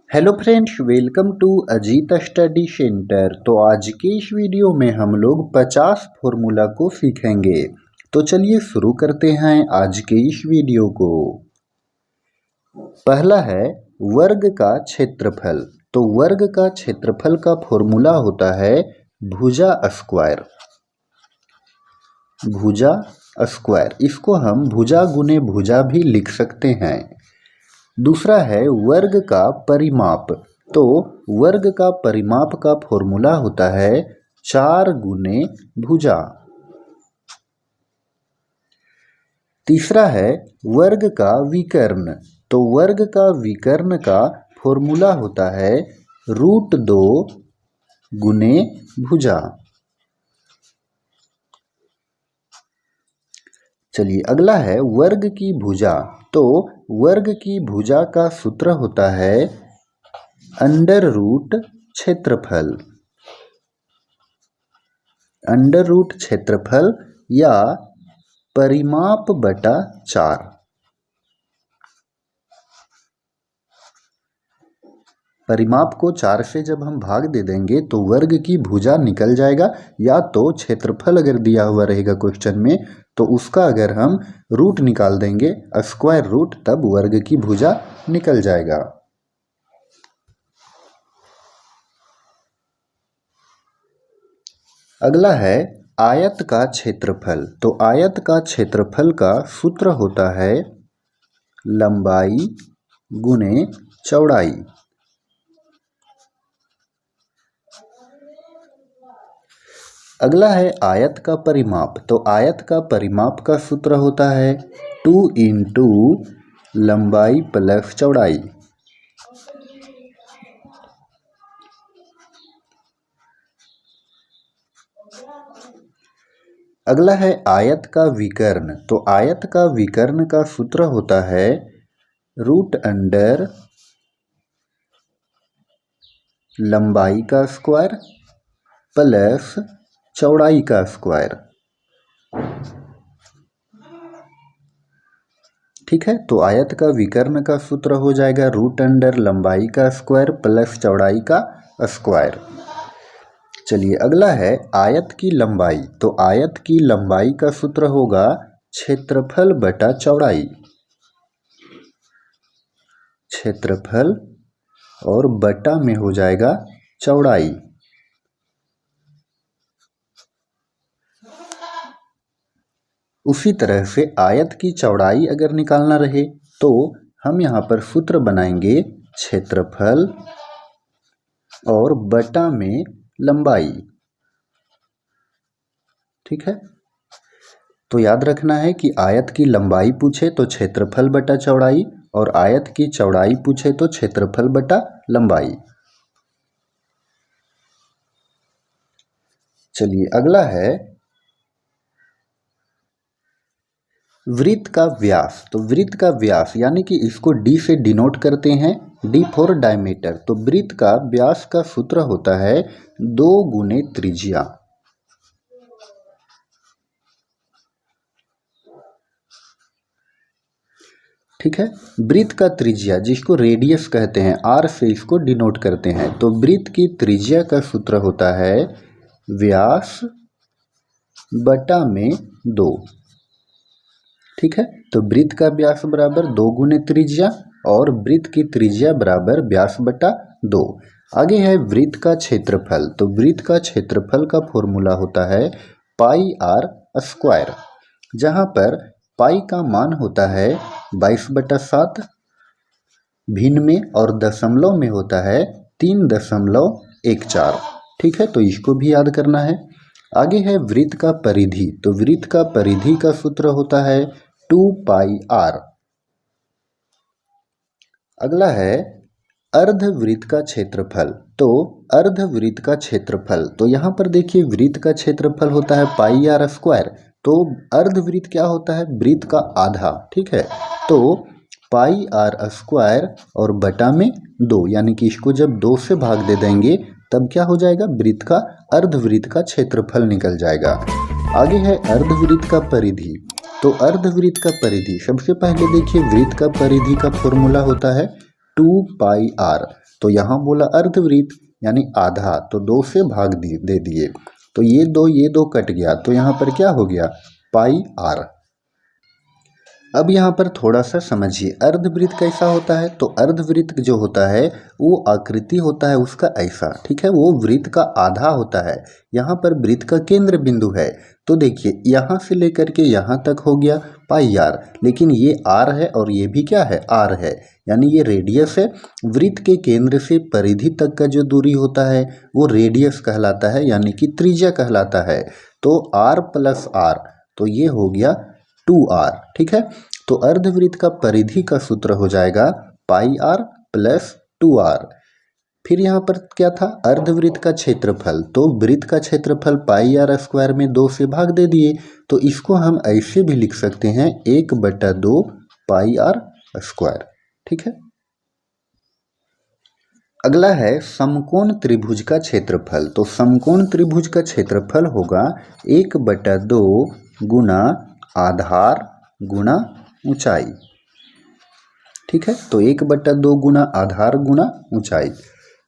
Hello friends, welcome to Ajit study centre. तो आज के इस वीडियो में हम लोग 50 फॉर्मूला को सीखेंगे। तो चलिए शुरू करते हैं आज के इस वीडियो को। पहला है वर्ग का क्षेत्रफल। तो वर्ग का क्षेत्रफल का फॉर्मूला होता है भुजा स्क्वायर। भुजा स्क्वायर, इसको हम भुजा गुने भुजा भी लिख सकते हैं। दूसरा है वर्ग का परिमाप। तो वर्ग का परिमाप का फॉर्मूला होता है 4 गुने भुजा। तीसरा है वर्ग का विकर्ण। तो वर्ग का विकर्ण का फॉर्मूला होता है √2 गुने भुजा। चलिए अगला है वर्ग की भुजा। तो वर्ग की भुजा का सूत्र होता है अंडर रूट क्षेत्रफल। अंडर रूट क्षेत्रफल या परिमाप बटा 4। परिमाप को 4 से जब हम भाग दे देंगे तो वर्ग की भुजा निकल जाएगा, या तो क्षेत्रफल अगर दिया हुआ रहेगा क्वेश्चन में तो उसका अगर हम रूट निकाल देंगे स्क्वायर रूट, तब वर्ग की भुजा निकल जाएगा। अगला है आयत का क्षेत्रफल। तो आयत का क्षेत्रफल का सूत्र होता है लंबाई गुने चौड़ाई। अगला है आयत का परिमाप। तो आयत का परिमाप का सूत्र होता है 2 इंटू लंबाई प्लस चौड़ाई। अगला है आयत का विकर्ण। तो आयत का विकर्ण का सूत्र होता है √अंडर लंबाई का स्क्वायर प्लस चौड़ाई का स्क्वायर। ठीक है, तो आयत का विकर्ण का सूत्र हो जाएगा √अंडर लंबाई का स्क्वायर प्लस चौड़ाई का स्क्वायर। चलिए अगला है आयत की लंबाई। तो आयत की लंबाई का सूत्र होगा क्षेत्रफल बटा चौड़ाई। क्षेत्रफल और बटा में हो जाएगा चौड़ाई। उसी तरह से आयत की चौड़ाई अगर निकालना रहे तो हम यहाँ पर सूत्र बनाएंगे क्षेत्रफल और बटा में लंबाई। ठीक है, तो याद रखना है कि आयत की लंबाई पूछे तो क्षेत्रफल बटा चौड़ाई, और आयत की चौड़ाई पूछे तो क्षेत्रफल बटा लंबाई। चलिए अगला है वृत्त का व्यास। तो वृत्त का व्यास यानी कि इसको d से डिनोट करते हैं, d फॉर डायमीटर। तो वृत्त का व्यास का सूत्र होता है 2 गुने त्रिज्या। ठीक है, वृत्त का त्रिज्या जिसको रेडियस कहते हैं, r से इसको डिनोट करते हैं। तो वृत्त की त्रिज्या का सूत्र होता है व्यास बटा में 2। ठीक है, तो वृत्त का व्यास बराबर 2 गुने त्रिज्या और वृत्त की त्रिज्या बराबर व्यास बटा 2। आगे है वृत्त का क्षेत्रफल। तो वृत्त का क्षेत्रफल का फॉर्मूला होता है पाई r स्क्वायर, जहां पर पाई का मान होता है 22/7 भिन्न में, और दशमलव में होता है 3.14। ठीक है, तो इसको भी याद करना है। आगे है वृत्त का परिधि। तो वृत्त का परिधि का सूत्र होता है 2πr। अगला है अर्धवृत्त का क्षेत्रफल। तो अर्धवृत्त का क्षेत्रफल, तो यहाँ पर देखिए वृत्त का क्षेत्रफल होता है पाई r स्क्वायर। तो अर्धवृत्त क्या होता है? वृत्त का आधा। ठीक है, तो पाई r स्क्वायर और बटा में 2, यानी कि इसको जब 2 से भाग दे देंगे तब क्या हो जाएगा? वृत्त का अर्धवृत्त का क्षेत्रफल निकल जाएगा। आगे है अर्धवृत्त का परिधि। तो अर्धवृत्त का परिधि, सबसे पहले देखिए वृत्त का परिधि का फॉर्मूला होता है 2πr। तो यहाँ बोला अर्धवृत्त यानी आधा, तो 2 से भाग दे दिए, तो ये दो कट गया, तो यहाँ पर क्या हो गया पाई आर। अब यहाँ पर थोड़ा सा समझिए अर्धवृत्त कैसा होता है। तो अर्धवृत्त जो होता है वो आकृति होता है उसका ऐसा, ठीक है, वो वृत्त का आधा होता है। यहाँ पर वृत्त का केंद्र बिंदु है, तो देखिए यहाँ से लेकर के यहाँ तक हो गया पाई आर, लेकिन ये आर है और ये भी क्या है आर है, यानी ये रेडियस है। वृत्त के केंद्र से परिधि तक का जो दूरी होता है वो रेडियस कहलाता है, यानी कि त्रिज्या कहलाता है। तो आर प्लस आर, तो ये हो गया 2r, ठीक है। तो अर्धवृत्त का परिधि का सूत्र हो जाएगा पाई आर प्लस 2r। फिर यहाँ पर क्या था अर्धवृत्त का क्षेत्रफल, तो वृत्त का क्षेत्रफल पाई आर स्क्वायर में 2 से भाग दे दिए, तो इसको हम ऐसे भी लिख सकते हैं 1/2 पाई आर स्क्वायर, ठीक है। अगला है समकोण त्रिभुज का क्षेत्रफल। तो समकोण त्रिभुज का क्षेत्रफल होगा 1/2 गुना आधार गुना ऊंचाई, ठीक है। तो 1/2 गुना आधार गुना ऊंचाई।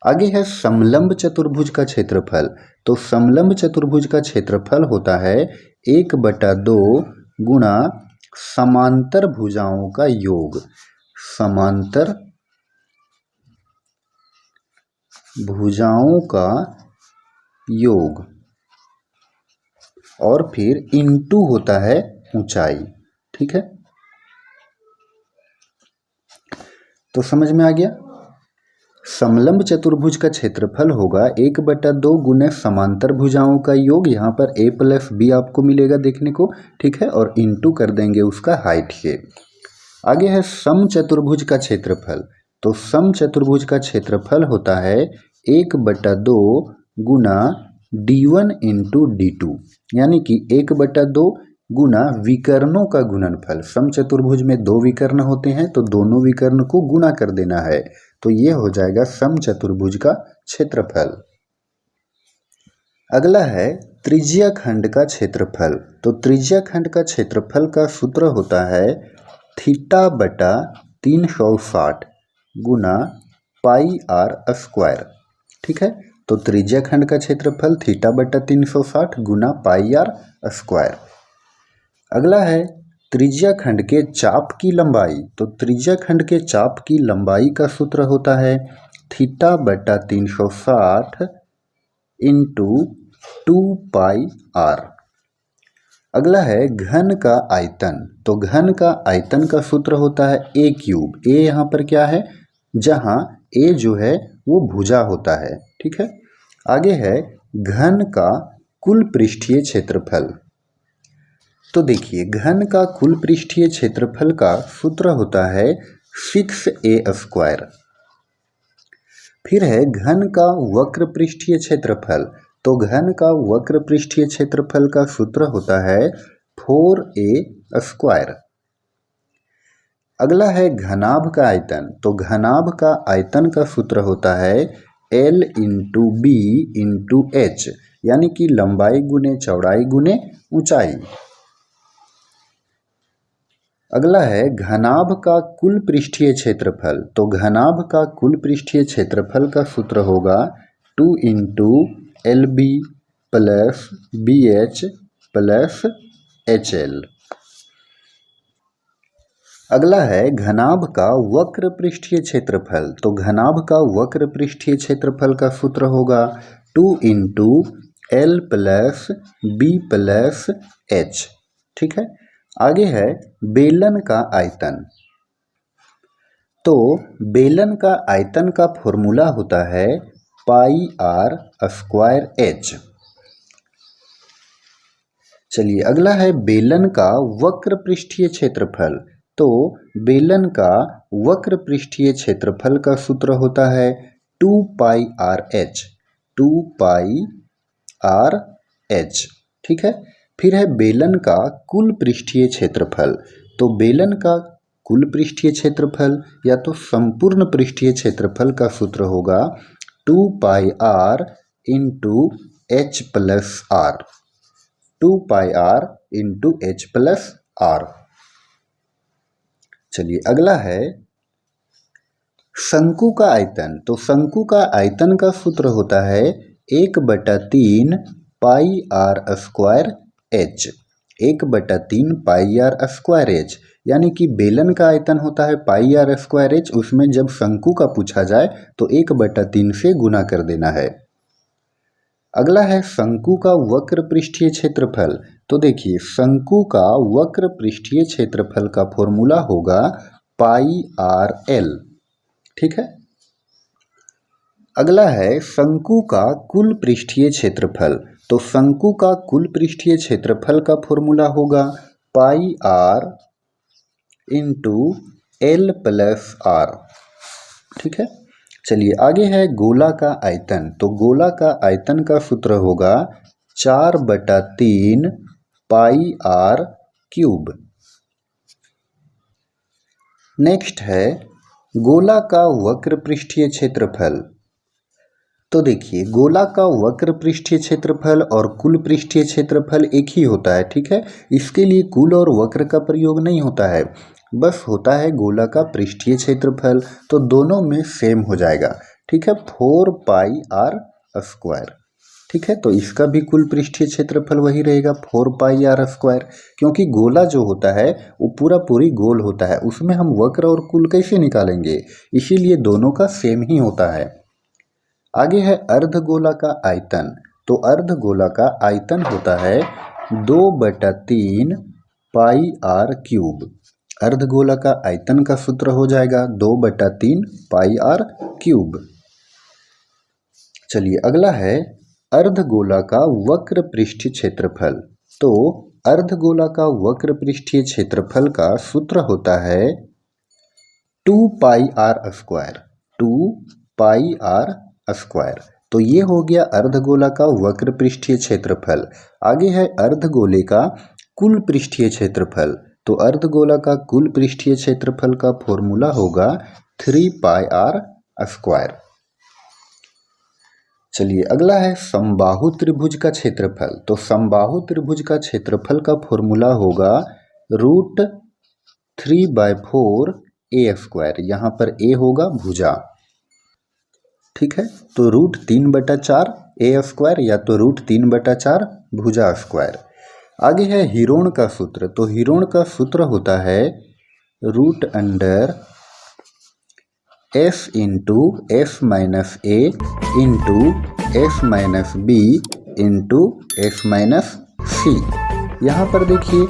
आगे है समलंब चतुर्भुज का क्षेत्रफल। तो समलंब चतुर्भुज का क्षेत्रफल होता है 1/2 गुना समांतर भुजाओं का योग, समांतर भुजाओं का योग, और फिर इंटू होता है ऊंचाई, ठीक है। तो समझ में आ गया। समलंब चतुर्भुज का क्षेत्रफल होगा 1/2 गुने समांतर भुजाओं का योग, यहाँ पर a प्लस बी आपको मिलेगा देखने को, ठीक है, और इंटू कर देंगे उसका हाइट से। आगे है सम चतुर्भुज का क्षेत्रफल। तो सम चतुर्भुज का क्षेत्रफल होता है 1/2 गुना d1 इंटू d2, यानी कि 1/2 गुना विकर्णों का गुणनफल। सम चतुर्भुज में 2 विकर्ण होते हैं, तो दोनों विकर्ण को गुना कर देना है, तो ये हो जाएगा सम चतुर्भुज का क्षेत्रफल। अगला है त्रिज्या खंड का क्षेत्रफल। तो त्रिज्या खंड का क्षेत्रफल का सूत्र होता है θ/360 गुना पाई आर स्क्वायर, ठीक है। तो त्रिज्या खंड का क्षेत्रफल θ/360 गुना पाई आर स्क्वायर। अगला है त्रिज्या खंड के चाप की लंबाई। तो त्रिज्या खंड के चाप की लंबाई का सूत्र होता है θ/360 इंटू 2 पाई आर। अगला है घन का आयतन। तो घन का आयतन का सूत्र होता है a³। a यहाँ पर क्या है, जहाँ a जो है वो भुजा होता है, ठीक है। आगे है घन का कुल पृष्ठीय क्षेत्रफल। तो देखिए घन का कुल पृष्ठीय क्षेत्रफल का सूत्र होता है 6a²। फिर है घन का वक्र पृष्ठीय क्षेत्रफल। तो घन का वक्र पृष्ठीय क्षेत्रफल का सूत्र होता है 4a²। अगला है घनाभ का आयतन। तो घनाभ का आयतन का सूत्र होता है L into B into H, यानी कि लंबाई गुने चौड़ाई गुने ऊंचाई। अगला है घनाभ का कुल पृष्ठीय क्षेत्रफल। तो घनाभ का कुल पृष्ठीय क्षेत्रफल का सूत्र होगा 2 into L B plus B H plus H L. अगला है घनाभ का वक्र पृष्ठीय क्षेत्रफल। तो घनाभ का वक्र पृष्ठीय क्षेत्रफल का सूत्र होगा 2 into L plus B plus H, ठीक है। आगे है बेलन का आयतन। तो बेलन का आयतन का फॉर्मूला होता है पाई आर स्क्वायर एच। चलिए अगला है बेलन का वक्र पृष्ठीय क्षेत्रफल। तो बेलन का वक्र पृष्ठीय क्षेत्रफल का सूत्र होता है 2 pi R H, 2 pi R H, ठीक है। फिर है बेलन का कुल पृष्ठीय क्षेत्रफल। तो बेलन का कुल पृष्ठीय क्षेत्रफल या तो संपूर्ण पृष्ठीय क्षेत्रफल का सूत्र होगा 2 pi r into h plus r, 2 pi r into h plus r. चलिए अगला है शंकु का आयतन, तो शंकु का आयतन का सूत्र होता है 1/3 pi r square h. 1/3 pi r square h, यानी कि बेलन का आयतन होता है पाई आर स्क्वायर एच, उसमें जब शंकु का पूछा जाए तो 1/3 से गुना कर देना है। अगला है शंकु का वक्र पृष्ठीय क्षेत्रफल। तो देखिए शंकु का वक्र पृष्ठीय क्षेत्रफल का फॉर्मूला होगा पाई आर एल, ठीक है। अगला है शंकु का कुल पृष्ठीय क्षेत्रफल। तो शंकु का कुल पृष्ठीय क्षेत्रफल का फॉर्मूला होगा pi r into L plus r, ठीक है। चलिए आगे है गोला का आयतन। तो गोला का आयतन का सूत्र होगा 4/3 पाई आर क्यूब। नेक्स्ट है गोला का वक्र पृष्ठीय क्षेत्रफल। तो देखिए गोला का वक्र पृष्ठीय क्षेत्रफल और कुल पृष्ठीय क्षेत्रफल एक ही होता है, ठीक है। इसके लिए कुल और वक्र का प्रयोग नहीं होता है, बस होता है गोला का पृष्ठीय क्षेत्रफल। तो दोनों में सेम हो जाएगा, ठीक है, 4 पाई आर स्क्वायर, ठीक है। तो इसका भी कुल पृष्ठीय क्षेत्रफल वही रहेगा 4 पाई आर स्क्वायर, क्योंकि गोला जो होता है वो पूरी गोल होता है, उसमें हम वक्र और कुल कैसे निकालेंगे, इसीलिए दोनों का सेम ही होता है। आगे है अर्धगोला का आयतन। तो अर्धगोला का आयतन होता है 2/3 पाई आर क्यूब। अर्धगोला का आयतन का सूत्र हो जाएगा 2/3 पाई आर क्यूब। चलिए अगला है अर्धगोला का वक्र पृष्ठीय क्षेत्रफल। तो अर्धगोला का वक्र पृष्ठीय क्षेत्रफल का सूत्र होता है 2 pi r square. 2 pi r square. तो ये हो गया अर्धगोला का वक्र पृष्ठीय क्षेत्रफल। आगे है अर्धगोले का कुल पृष्ठीय क्षेत्रफल। तो अर्धगोला का कुल पृष्ठीय क्षेत्रफल का फॉर्मूला होगा 3 पाई आर स्क्वायर। चलिए अगला है समबाहु त्रिभुज का क्षेत्रफल। तो समबाहु त्रिभुज का क्षेत्रफल का फॉर्मूला होगा √3/4 ए स्क्वायर। यहाँ पर ए होगा भुजा, ठीक है। तो √3/4 ए स्क्वायर या तो √3/4 भुजा स्क्वायर। आगे है हीरोण का सूत्र। तो हीरोण का सूत्र होता है √S into S minus a into S minus b into S minus c. यहाँ पर देखिए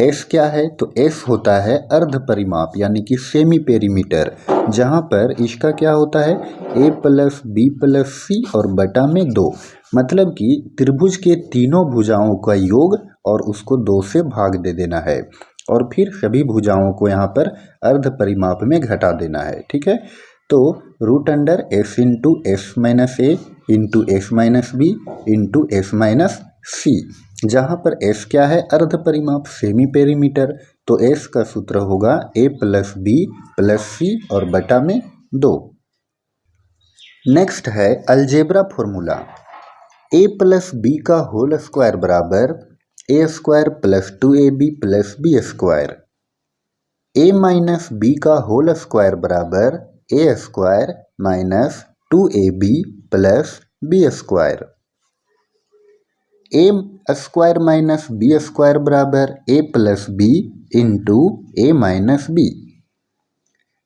S क्या है, तो S होता है अर्ध परिमाप यानी कि सेमी पेरीमीटर, जहाँ पर इसका क्या होता है a plus B plus C और बटा में 2, मतलब कि त्रिभुज के तीनों भुजाओं का योग और उसको 2 से भाग दे देना है और फिर सभी भुजाओं को यहाँ पर अर्ध परिमाप में घटा देना है, ठीक है। तो √S into S minus a into S minus b into S minus c, जहाँ पर S क्या है अर्ध परिमाप सेमी पेरीमीटर, तो S का सूत्र होगा a plus B plus C और बटा में 2। नेक्स्ट है algebra formula. a plus B का होल स्क्वायर बराबर a square plus 2ab plus B square. a minus B का होल स्क्वायर बराबर a square minus 2ab plus B square. a square minus B square बराबर a plus B into A minus B.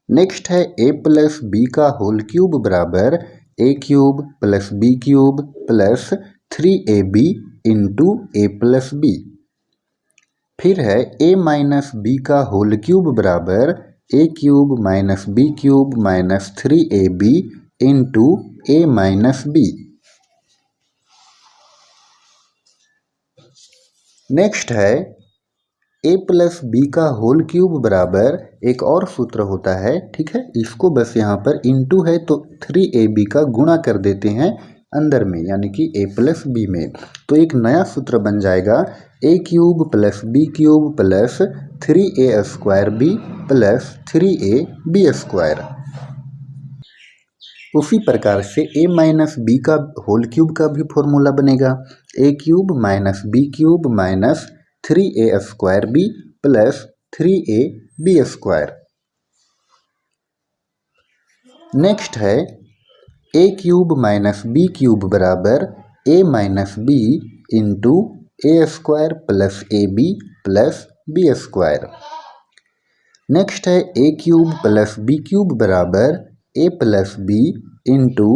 Next है a plus B का whole cube बराबर a cube plus b cube plus 3ab into A plus B. फिर है a minus B का whole cube बराबर a cube minus B cube minus 3ab into A minus B. Next है a plus B का whole cube बराबर एक और सूत्र होता है, ठीक है, इसको बस यहाँ पर इंटू है तो 3ab का गुणा कर देते हैं अंदर में यानी कि a प्लस बी में, तो एक नया सूत्र बन जाएगा a cube plus b cube plus 3a square b plus 3ab square. उसी प्रकार से a माइनस बी का होल क्यूब का भी फॉर्मूला बनेगा a cube minus B cube minus 3a square b plus 3ab square. Next है a cube minus B cube बराबर a minus b into a square plus a b plus B square. Next है a cube plus b cube बराबर a plus B into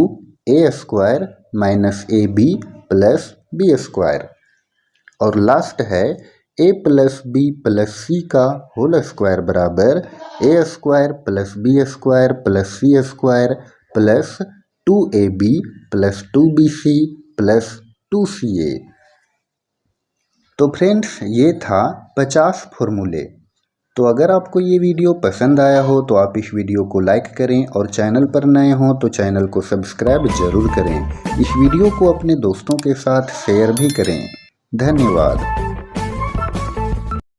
a square minus a b plus B square. और last है a plus B plus c का whole square बराबर a square plus B square plus c square plus 2ab plus 2bc plus 2ca। तो friends ये था 50 फॉर्मूले। तो अगर आपको ये वीडियो पसंद आया हो तो आप इस वीडियो को लाइक करें और चैनल पर नए हों तो चैनल को सब्सक्राइब जरूर करें। इस वीडियो को अपने दोस्तों के साथ शेयर भी करें। धन्यवाद।